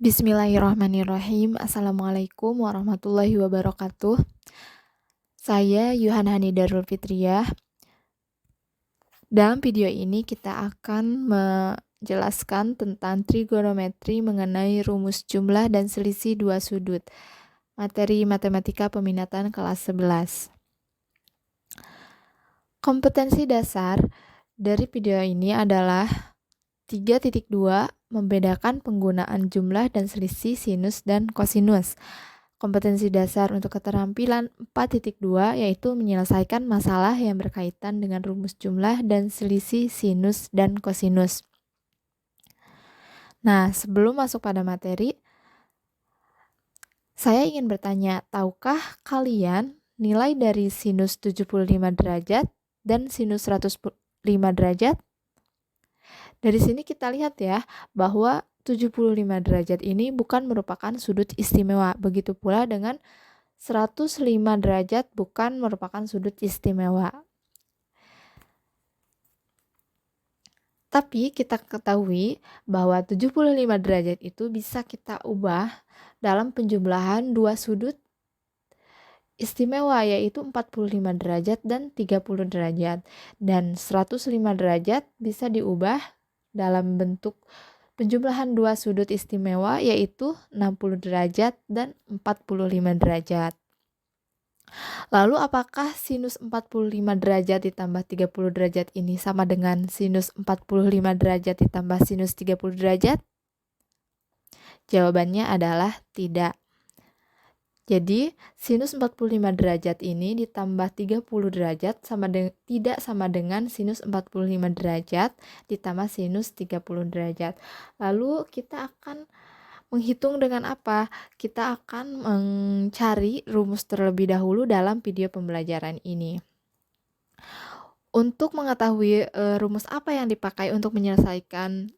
Bismillahirrahmanirrahim. Assalamualaikum warahmatullahi wabarakatuh. Saya Yuhan Hani Darul Fitriyah. Dalam video ini kita akan menjelaskan tentang trigonometri mengenai rumus jumlah dan selisih dua sudut. Materi matematika peminatan kelas 11. Kompetensi dasar dari video ini adalah 3.2 membedakan penggunaan jumlah dan selisih sinus dan kosinus. Kompetensi dasar untuk keterampilan 4.2 yaitu menyelesaikan masalah yang berkaitan dengan rumus jumlah dan selisih sinus dan kosinus. Nah, sebelum masuk pada materi, saya ingin bertanya, tahukah kalian nilai dari sinus 75 derajat dan sinus 105 derajat? Dari sini kita lihat ya, bahwa 75 derajat ini bukan merupakan sudut istimewa. Begitu pula dengan 105 derajat bukan merupakan sudut istimewa. Tapi kita ketahui bahwa 75 derajat itu bisa kita ubah dalam penjumlahan dua sudut istimewa, yaitu 45 derajat dan 30 derajat. Dan 105 derajat bisa diubah dalam bentuk penjumlahan dua sudut istimewa, yaitu 60 derajat dan 45 derajat. Lalu apakah sinus 45 derajat ditambah 30 derajat ini sama dengan sinus 45 derajat ditambah sinus 30 derajat? Jawabannya adalah tidak. Jadi, sinus 45 derajat ini ditambah 30 derajat tidak sama dengan sinus 45 derajat ditambah sinus 30 derajat. Lalu kita akan menghitung dengan apa? Kita akan mencari rumus terlebih dahulu dalam video pembelajaran ini. Untuk mengetahui rumus apa yang dipakai untuk menyelesaikan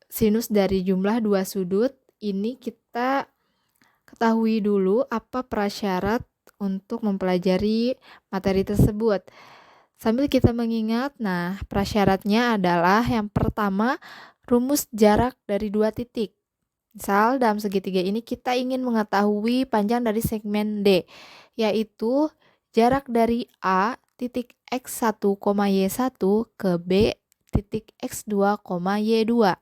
sinus dari jumlah dua sudut, ini kita ketahui dulu apa prasyarat untuk mempelajari materi tersebut. Sambil kita mengingat, prasyaratnya adalah yang pertama, rumus jarak dari dua titik. Misal dalam segitiga ini kita ingin mengetahui panjang dari segmen D, yaitu jarak dari A titik X1, Y1 ke B titik X2, Y2.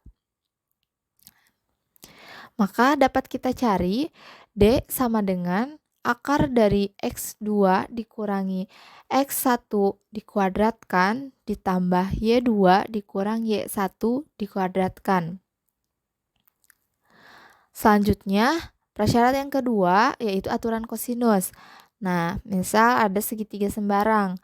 Maka dapat kita cari D sama dengan akar dari X2 dikurangi X1 dikuadratkan ditambah Y2 dikurang Y1 dikuadratkan. Selanjutnya, prasyarat yang kedua yaitu aturan kosinus. Nah, misal ada segitiga sembarang.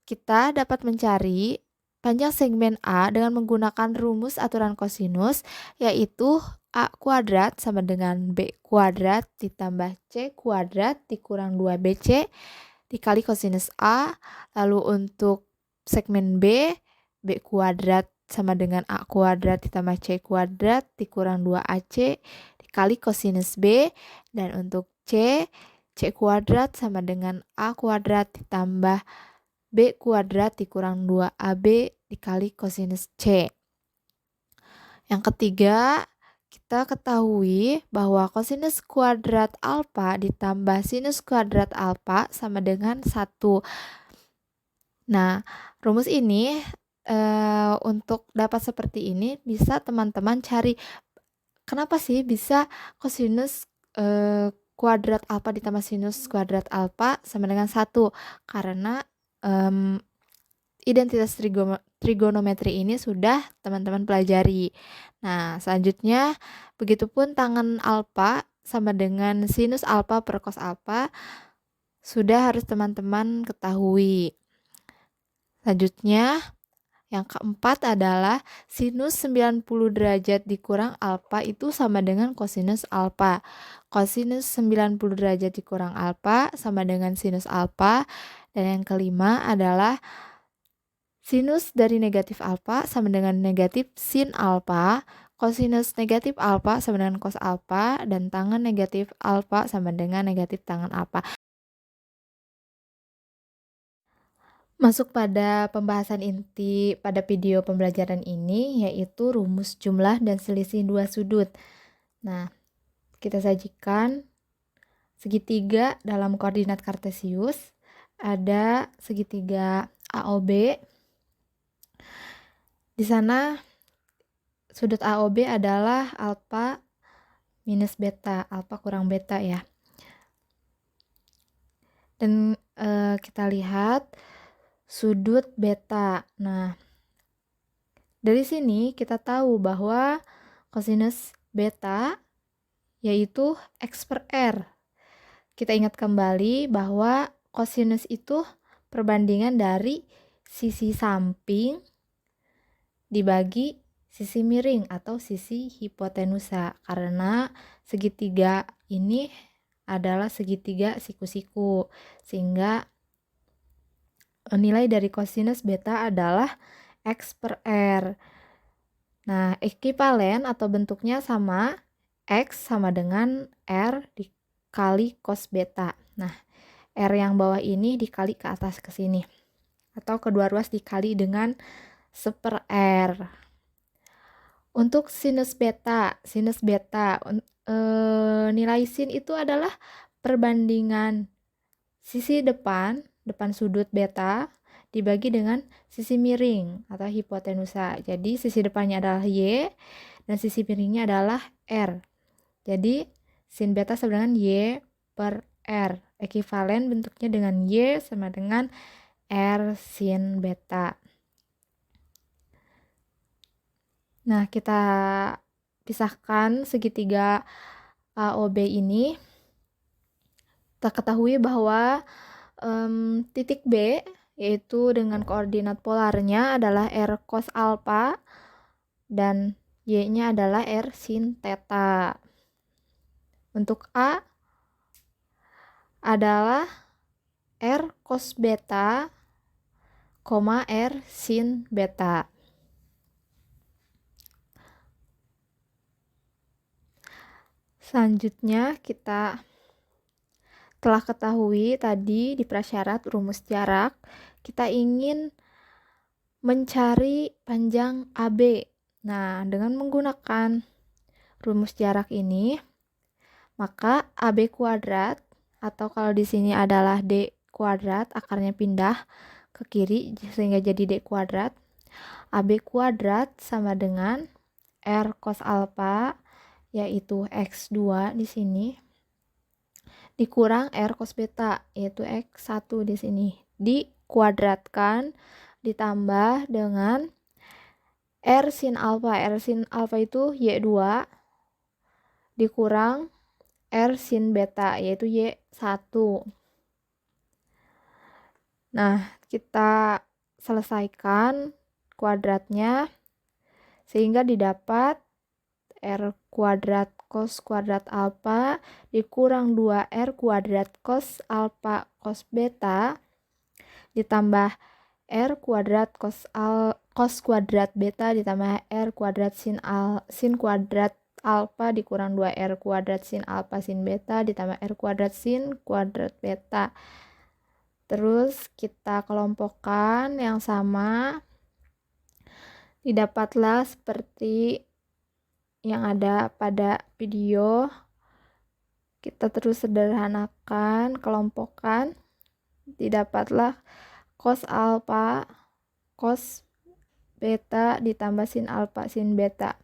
Kita dapat mencari panjang segmen A dengan menggunakan rumus aturan kosinus, yaitu A kuadrat sama dengan B kuadrat ditambah C kuadrat dikurang 2BC dikali kosinus A. Lalu untuk segmen B, B kuadrat sama dengan A kuadrat ditambah C kuadrat dikurang 2AC dikali kosinus B. Dan untuk C kuadrat sama dengan A kuadrat ditambah B kuadrat dikurang 2AB dikali kosinus C. Yang ketiga, kita ketahui bahwa kosinus kuadrat alfa ditambah sinus kuadrat alfa sama dengan 1. Nah, rumus ini untuk dapat seperti ini bisa teman-teman cari kenapa sih bisa kosinus kuadrat alfa ditambah sinus kuadrat alfa sama dengan 1. Karena identitas trigonometri ini sudah teman-teman pelajari. Nah, selanjutnya begitupun tangen alfa sama dengan sinus alfa per cos alfa sudah harus teman-teman ketahui. Selanjutnya, yang keempat adalah sinus 90 derajat dikurang alfa itu sama dengan kosinus alfa. Kosinus 90 derajat dikurang alfa sama dengan sinus alfa. Dan yang kelima adalah sinus dari negatif alfa sama dengan negatif sin alfa. Kosinus negatif alfa sama dengan cos alfa. Dan tangen negatif alfa sama dengan negatif tangen alfa. Masuk pada pembahasan inti pada video pembelajaran ini, yaitu rumus jumlah dan selisih dua sudut. Nah, kita sajikan segitiga dalam koordinat kartesius, ada segitiga AOB. Di sana sudut AOB adalah alfa minus beta, alfa kurang beta ya. Dan kita lihat sudut beta. Nah, dari sini kita tahu bahwa kosinus beta yaitu X per R. Kita ingat kembali bahwa kosinus itu perbandingan dari sisi samping dibagi sisi miring atau sisi hipotenusa, karena segitiga ini adalah segitiga siku-siku, sehingga nilai dari kosinus beta adalah X per R. Nah, ekivalen atau bentuknya sama, X sama dengan R dikali cos beta. Nah, R yang bawah ini dikali ke atas ke sini, atau kedua ruas dikali dengan 1/R. Untuk sinus beta, nilai sin itu adalah perbandingan sisi depan sudut beta dibagi dengan sisi miring atau hipotenusa. Jadi sisi depannya adalah Y dan sisi miringnya adalah R. Jadi sin beta sama dengan Y per R. Ekivalen bentuknya dengan Y sama dengan R sin beta. Nah, kita pisahkan segitiga AOB ini. Kita ketahui bahwa titik B yaitu dengan koordinat polarnya adalah R cos alpha dan Y-nya adalah R sin theta. Untuk A adalah R cos beta, R sin beta. Selanjutnya kita telah ketahui tadi di prasyarat rumus jarak, kita ingin mencari panjang AB. Nah, dengan menggunakan rumus jarak ini, maka AB kuadrat, atau kalau di sini adalah D kuadrat, akarnya pindah ke kiri sehingga jadi D kuadrat. AB kuadrat sama dengan R cos alpha, yaitu X2 di sini, dikurang R cos beta, yaitu X1 di sini, dikuadratkan ditambah dengan R sin alpha. R sin alpha itu Y2 dikurang R sin beta, yaitu Y1. Nah, kita selesaikan kuadratnya sehingga didapat R kuadrat cos kuadrat alpha dikurang 2R kuadrat cos alpha cos beta ditambah R kuadrat cos kuadrat beta ditambah R kuadrat sin kuadrat alpha dikurang 2R kuadrat sin alpha sin beta ditambah R kuadrat sin kuadrat beta. Terus kita kelompokkan yang sama, didapatlah seperti yang ada pada video. Kita terus sederhanakan, kelompokkan, didapatlah cos alpha cos beta ditambah sin alpha sin beta,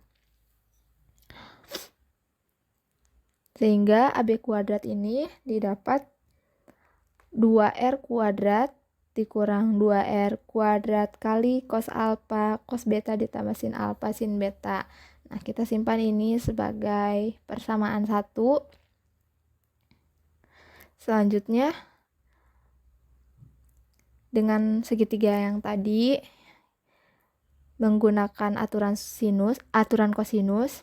sehingga AB kuadrat ini didapat 2R kuadrat dikurang 2R kuadrat kali cos alpha cos beta ditambah sin alpha sin beta. Nah, kita simpan ini sebagai persamaan 1. Selanjutnya, dengan segitiga yang tadi, menggunakan aturan kosinus.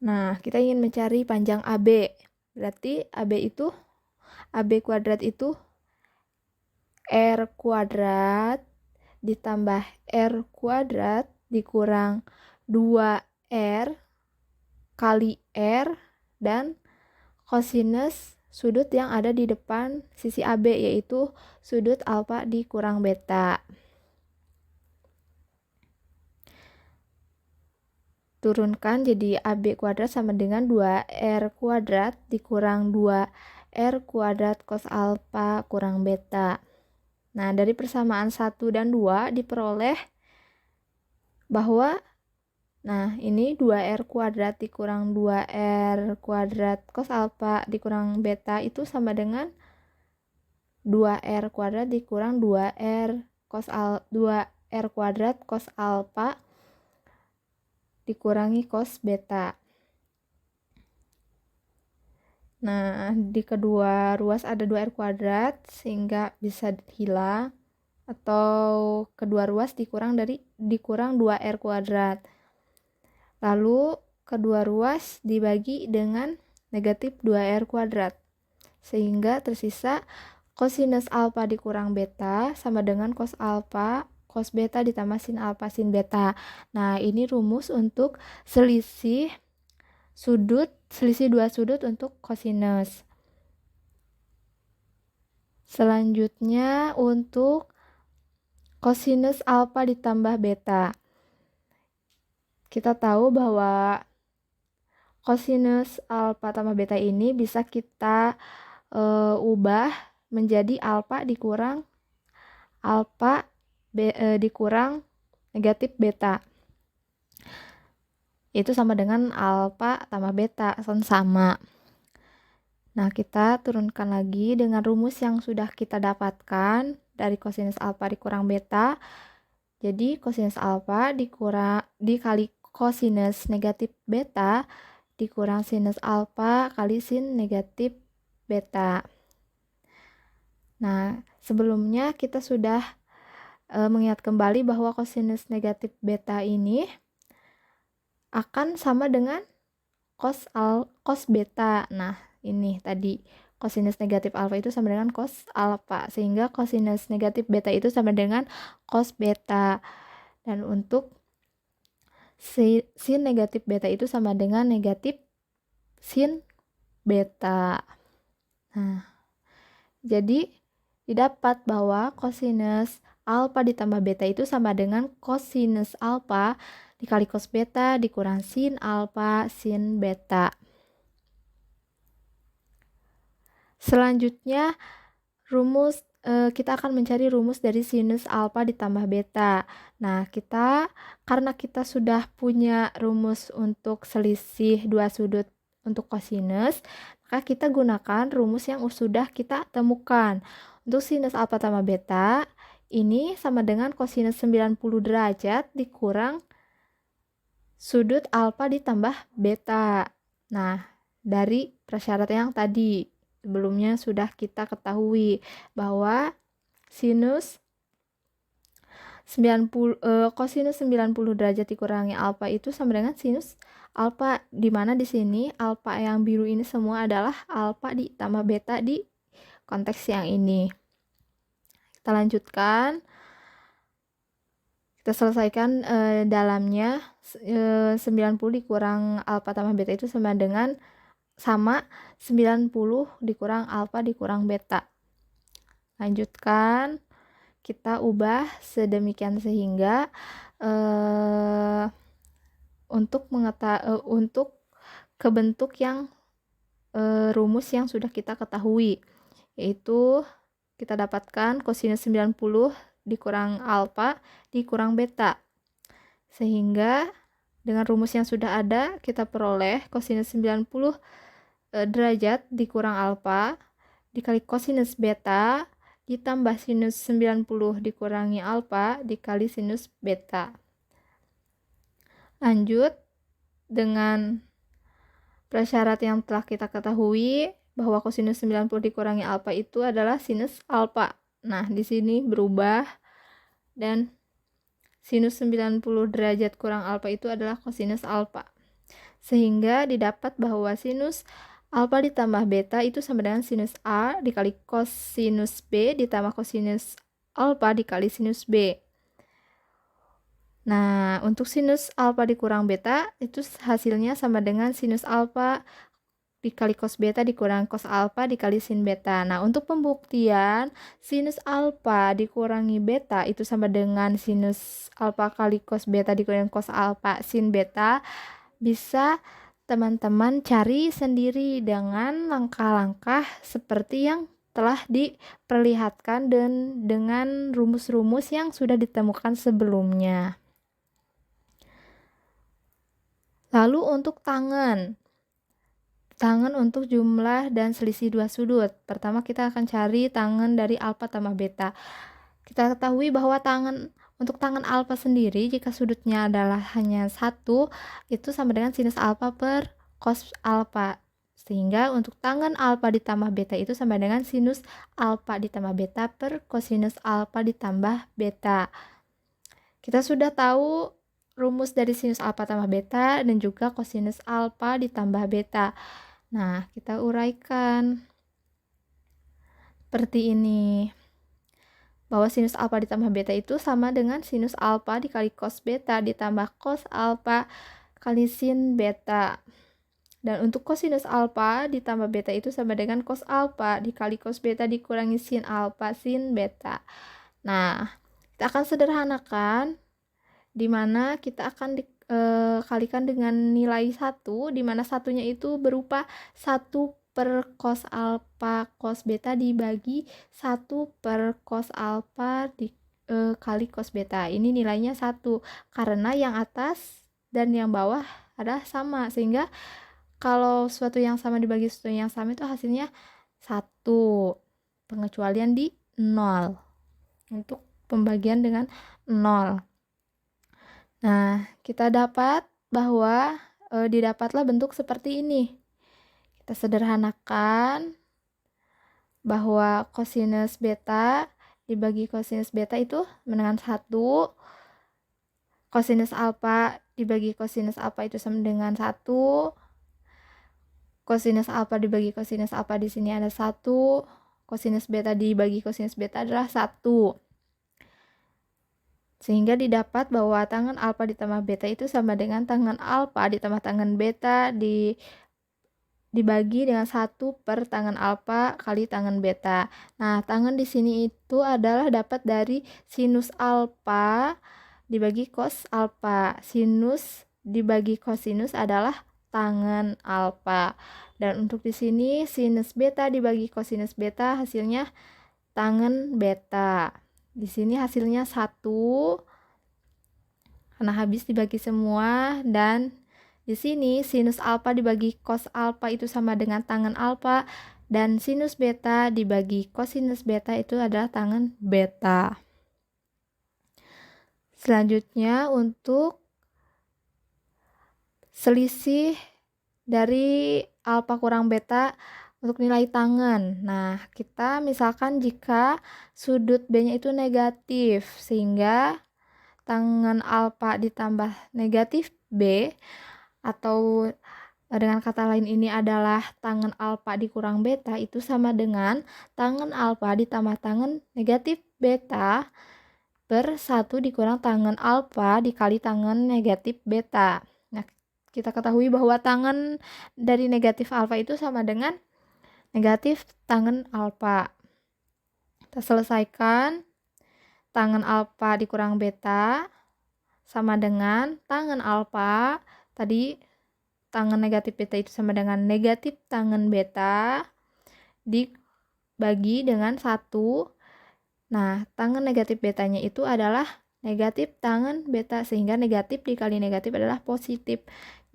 Nah, kita ingin mencari panjang AB. Berarti AB kuadrat itu R kuadrat ditambah R kuadrat dikurang 2R kali R dan kosinus sudut yang ada di depan sisi AB, yaitu sudut alfa dikurang beta. turunkan jadi AB kuadrat sama dengan 2R kuadrat dikurang 2R kuadrat cos alfa kurang beta. Nah, dari persamaan 1 dan 2 diperoleh bahwa ini 2R kuadrat dikurang 2R kuadrat cos alfa dikurang beta itu sama dengan 2R kuadrat dikurang 2R kuadrat cos alfa dikurangi cos beta. Nah, di kedua ruas ada 2R kuadrat sehingga bisa hilang, atau kedua ruas dikurang 2R kuadrat. Lalu kedua ruas dibagi dengan negatif 2R kuadrat sehingga tersisa kosinus alfa dikurang beta sama dengan cos alfa cos beta ditambah sin alfa sin beta. Nah, ini rumus untuk selisih dua sudut untuk kosinus. Selanjutnya untuk kosinus alfa ditambah beta. Kita tahu bahwa kosinus alfa tambah beta ini bisa kita ubah menjadi alfa dikurang dikurang negatif beta. Itu sama dengan alfa tambah beta, sama. Nah, kita turunkan lagi dengan rumus yang sudah kita dapatkan dari kosinus alfa dikurang beta. Jadi kosinus alfa dikali kosinus negatif beta dikurang sinus alfa kali sin negatif beta. Nah, sebelumnya kita sudah mengingat kembali bahwa kosinus negatif beta ini akan sama dengan cos beta. Nah, ini tadi kosinus negatif alfa itu sama dengan cos alfa, sehingga kosinus negatif beta itu sama dengan cos beta. Dan untuk sin negatif beta itu sama dengan negatif sin beta. Nah, jadi didapat bahwa kosinus alfa ditambah beta itu sama dengan kosinus alfa dikali cos beta dikurang sin alfa sin beta. Selanjutnya kita akan mencari rumus dari sinus alfa ditambah beta. Nah, karena kita sudah punya rumus untuk selisih dua sudut untuk kosinus, maka kita gunakan rumus yang sudah kita temukan. Untuk sinus alfa tambah beta, ini sama dengan kosinus 90 derajat dikurang sudut alfa ditambah beta. Nah, dari prasyarat yang tadi sebelumnya sudah kita ketahui bahwa kosinus 90 derajat dikurangi alfa itu sama dengan sinus alfa, di mana di sini alfa yang biru ini semua adalah alfa ditambah beta di konteks yang ini. Kita lanjutkan. Kita selesaikan dalamnya 90 dikurang alfa tambah beta itu sama 90 dikurang alfa dikurang beta. Lanjutkan, kita ubah sedemikian sehingga untuk ke bentuk yang rumus yang sudah kita ketahui, yaitu kita dapatkan kosinus 90 dikurang alfa dikurang beta, sehingga dengan rumus yang sudah ada kita peroleh kosinus 90 derajat dikurang alfa dikali kosinus beta ditambah sinus 90 dikurangi alfa dikali sinus beta. Lanjut dengan prasyarat yang telah kita ketahui bahwa kosinus 90 dikurangi alfa itu adalah sinus alfa. Nah, di sini berubah dan sinus 90 derajat kurang alfa itu adalah kosinus alfa. Sehingga didapat bahwa sinus alfa ditambah beta itu sama dengan sinus A dikali kosinus B ditambah kosinus alfa dikali sinus B. Nah, untuk sinus alfa dikurang beta itu hasilnya sama dengan sinus alfa dikali cos beta dikurang cos alfa dikali sin beta. Nah, untuk pembuktian sinus alfa dikurangi beta itu sama dengan sinus alfa kali cos beta dikurangi cos alfa sin beta. bisa teman-teman cari sendiri dengan langkah-langkah seperti yang telah diperlihatkan dan dengan rumus-rumus yang sudah ditemukan sebelumnya. Lalu untuk tangen untuk jumlah dan selisih dua sudut. Pertama kita akan cari tangen dari alfa tambah beta. Kita ketahui bahwa untuk tangen alfa sendiri, jika sudutnya adalah hanya 1, itu sama dengan sinus alfa per cos alfa. Sehingga untuk tangen alfa ditambah beta itu sama dengan sinus alfa ditambah beta per kosinus alfa ditambah beta. Kita sudah tahu rumus dari sinus alfa tambah beta dan juga kosinus alfa ditambah beta. Nah, kita uraikan seperti ini. Bahwa sinus alfa ditambah beta itu sama dengan sinus alfa dikali cos beta ditambah cos alfa kali sin beta. Dan untuk kosinus alfa ditambah beta itu sama dengan cos alfa dikali cos beta dikurangi sin alfa sin beta. Nah, kita akan sederhanakan di mana kita akan kalikan dengan nilai 1, di mana satunya itu berupa 1 per cos alfa cos beta dibagi 1 per cos alfa kali cos beta. Ini nilainya 1 karena yang atas dan yang bawah adalah sama, sehingga kalau suatu yang sama dibagi suatu yang sama itu hasilnya 1. Pengecualian di 0 untuk pembagian dengan 0. Nah, kita dapat bahwa didapatlah bentuk seperti ini. Kita sederhanakan bahwa kosinus beta dibagi kosinus beta itu sama dengan 1. Kosinus alfa dibagi kosinus alfa itu sama dengan 1. Kosinus alfa dibagi kosinus alfa di sini ada 1. Kosinus beta dibagi kosinus beta adalah 1. Sehingga didapat bahwa tangen alfa ditambah beta itu sama dengan tangen alfa ditambah tangen beta dibagi dengan 1 per tangen alfa kali tangen beta. Nah, tangen di sini itu adalah dapat dari sinus alfa dibagi cos alfa. Sinus dibagi kosinus adalah tangen alfa. Dan untuk di sini sinus beta dibagi kosinus beta hasilnya tangen beta. Di sini hasilnya 1 karena habis dibagi semua, dan di sini sinus alfa dibagi cos alfa itu sama dengan tangen alfa, dan sinus beta dibagi kosinus beta itu adalah tangen beta. Selanjutnya untuk selisih dari alfa kurang beta untuk nilai tangen. Nah, kita misalkan jika sudut B-nya itu negatif, sehingga tangen alfa ditambah negatif B, atau dengan kata lain ini adalah tangen alfa dikurang beta, itu sama dengan tangen alfa ditambah tangen negatif beta per 1 dikurang tangen alfa dikali tangen negatif beta. Nah, kita ketahui bahwa tangen dari negatif alfa itu sama dengan negatif tangen alfa. Kita selesaikan. Tangen alfa dikurang beta sama dengan tangen alfa, tadi tangen negatif beta itu sama dengan negatif tangen beta dibagi dengan 1. Nah, tangen negatif betanya itu adalah negatif tangen beta, sehingga negatif dikali negatif adalah positif.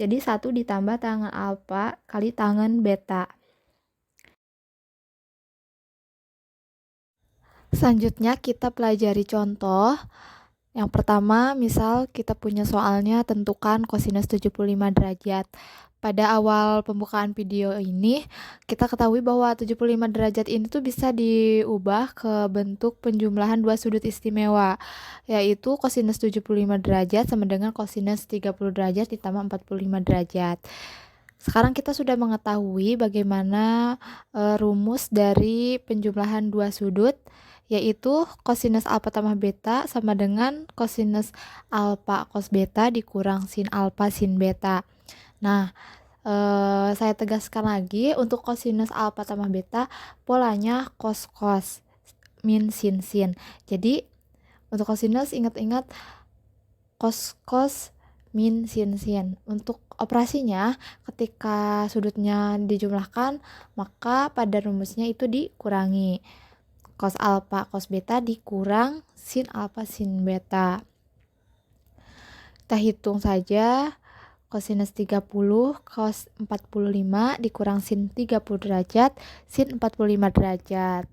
Jadi 1 ditambah tangen alfa kali tangen beta. Selanjutnya kita pelajari contoh. Yang pertama, misal kita punya soalnya tentukan kosinus 75 derajat. Pada awal pembukaan video ini, kita ketahui bahwa 75 derajat ini tuh bisa diubah ke bentuk penjumlahan dua sudut istimewa, yaitu kosinus 75 derajat sama dengan kosinus 30 derajat ditambah 45 derajat. Sekarang kita sudah mengetahui bagaimana rumus dari penjumlahan dua sudut, yaitu kosinus alfa tambah beta sama dengan kosinus alfa cos beta dikurang sin alfa sin beta. Nah, saya tegaskan lagi, untuk kosinus alfa tambah beta polanya cos min sin. Jadi untuk kosinus ingat-ingat cos min, sin. Untuk operasinya, ketika sudutnya dijumlahkan, maka pada rumusnya itu dikurangi. Cos alfa, cos beta dikurang sin alfa, sin beta. Kita hitung saja. Kosinus 30 cos 45 dikurang sin 30 derajat, sin 45 derajat.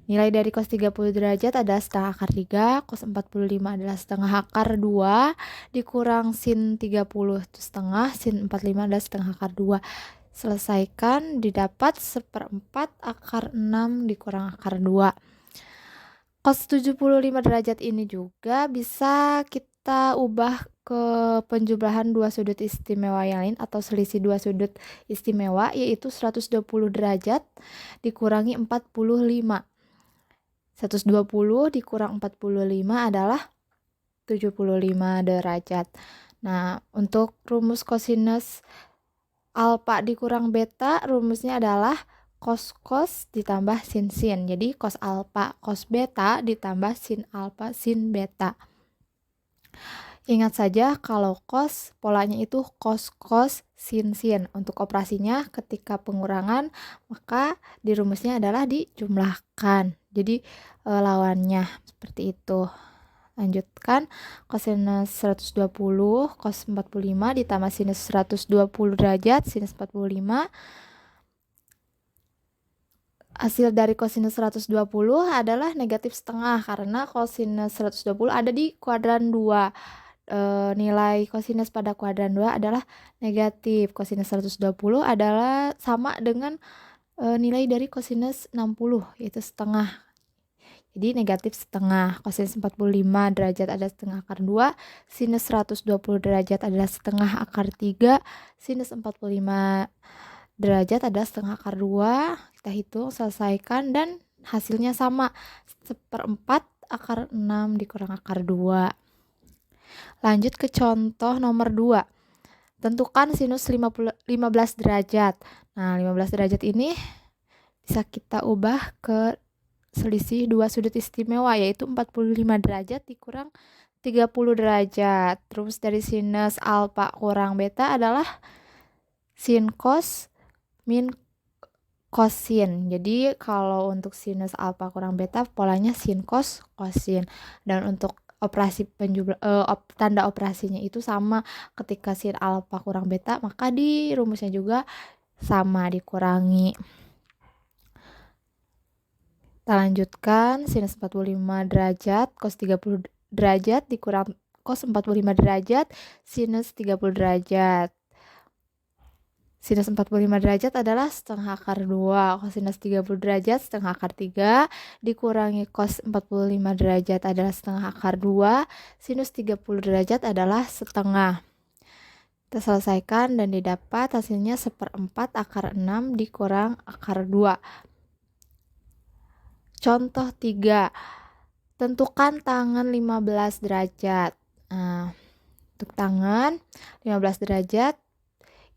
Nilai dari cos 30 derajat adalah setengah akar 3, cos 45 adalah setengah akar 2, dikurang sin 30 itu setengah, sin 45 adalah setengah akar 2. Selesaikan, didapat 1/4 akar 6 dikurang akar 2. Cos 75 derajat ini juga bisa kita ubah ke penjumlahan dua sudut istimewa yang lain atau selisih dua sudut istimewa, yaitu 120 derajat dikurangi 45. 120 dikurang 45 adalah 75 derajat. Nah, untuk rumus kosinus alfa dikurang beta, rumusnya adalah cos ditambah sin. Jadi cos alfa cos beta ditambah sin alfa sin beta. Ingat saja kalau cos polanya itu cos sin. Untuk operasinya ketika pengurangan maka di rumusnya adalah dijumlahkan. Jadi lawannya seperti itu. Lanjutkan, kosinus 120 cos 45 ditambah sinus 120 derajat sinus 45. Hasil dari kosinus 120 adalah negatif setengah karena kosinus 120 ada di kuadran 2. Nilai kosinus pada kuadran 2 adalah negatif. Kosinus 120 adalah sama dengan nilai dari kosinus 60, yaitu setengah. Jadi negatif setengah. Kosinus 45 derajat adalah setengah akar 2, sinus 120 derajat adalah setengah akar 3, sinus 45 derajat adalah setengah akar 2. Kita hitung, selesaikan, dan hasilnya sama, 1/4 akar 6 dikurang akar 2. Lanjut ke contoh nomor 2. Tentukan sinus 15 derajat. Nah, 15 derajat ini bisa kita ubah ke selisih dua sudut istimewa, yaitu 45 derajat dikurang 30 derajat. Terus dari sinus alfa kurang beta adalah sin cos min kosin. Jadi kalau untuk sinus alfa kurang beta polanya sin cos kosin. Dan untuk operasi tanda operasinya itu sama, ketika sin alfa kurang beta maka di rumusnya juga sama, dikurangi. Kita lanjutkan, sinus 45 derajat cos 30 derajat dikurang cos 45 derajat sinus 30 derajat. Sinus 45 derajat adalah setengah akar 2, kosinus 30 derajat setengah akar 3, dikurangi cos 45 derajat adalah setengah akar 2, sinus 30 derajat adalah setengah. Kita selesaikan dan didapat hasilnya 1/4 akar 6 dikurang akar 2. Contoh 3. Tentukan tangan 15 derajat. Nah, untuk tangan 15 derajat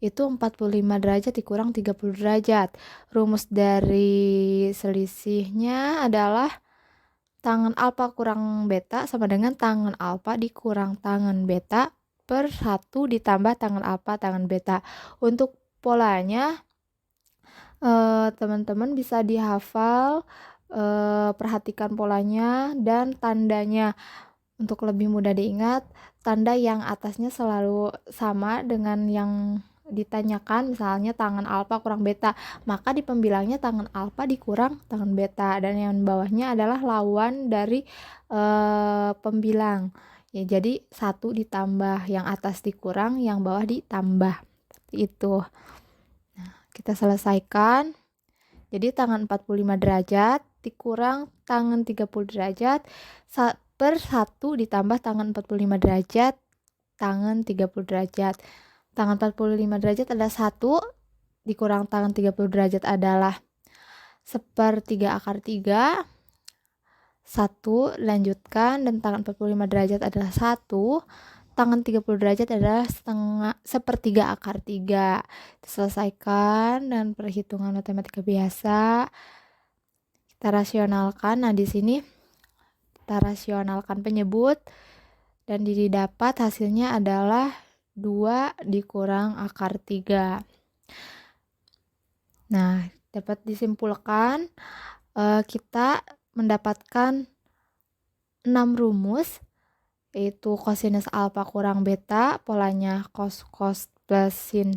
itu 45 derajat dikurang 30 derajat. Rumus dari selisihnya adalah tangan alfa kurang beta sama dengan tangan alfa dikurang tangan beta per 1 ditambah tangan alfa tangan beta. Untuk polanya teman-teman bisa dihafal, perhatikan polanya dan tandanya. Untuk lebih mudah diingat, tanda yang atasnya selalu sama dengan yang ditanyakan, misalnya tangan alfa kurang beta, maka di pembilangnya tangan alfa dikurang tangan beta, dan yang bawahnya adalah lawan dari pembilang ya. Jadi 1 ditambah, yang atas dikurang, yang bawah ditambah, seperti itu. Nah, kita selesaikan. Jadi tangan 45 derajat dikurang tangan 30 derajat per 1 ditambah tangan 45 derajat tangan 30 derajat. Tangan 45 derajat adalah 1, dikurang tangan 30 derajat adalah 1/3 akar 3, 1, lanjutkan, dan tangan 45 derajat adalah 1, tangan 30 derajat adalah 1/3 akar 3. Selesaikan dan perhitungan matematika biasa. Kita rasionalkan. Nah, di sini kita rasionalkan penyebut. dan didapat hasilnya adalah 2 dikurang akar 3. Nah, dapat disimpulkan kita mendapatkan 6 rumus, yaitu kosinus alfa kurang beta, polanya cos plus sin.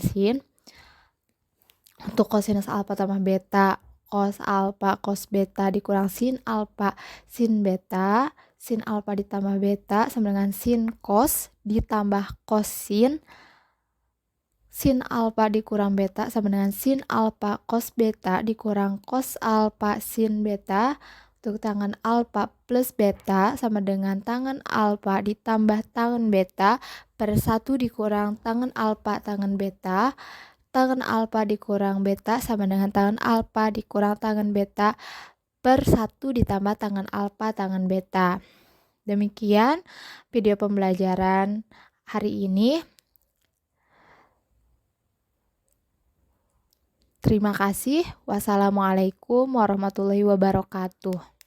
Untuk kosinus alfa tambah beta, cos alfa cos beta dikurang sin alfa sin beta. Sin alfa ditambah beta sama dengan sin cos ditambah kosin. Sin alfa dikurang beta sama dengan sin alfa cos beta dikurang cos alfa sin beta. Untuk tangan alfa plus beta sama dengan tangan alfa ditambah tangan beta per 1 dikurang tangan alfa tangan beta. Tangan alfa dikurang beta sama dengan tangan alfa dikurang tangan beta per 1 ditambah tangan alfa tangan beta. Demikian video pembelajaran hari ini. Terima kasih. Wassalamualaikum warahmatullahi wabarakatuh.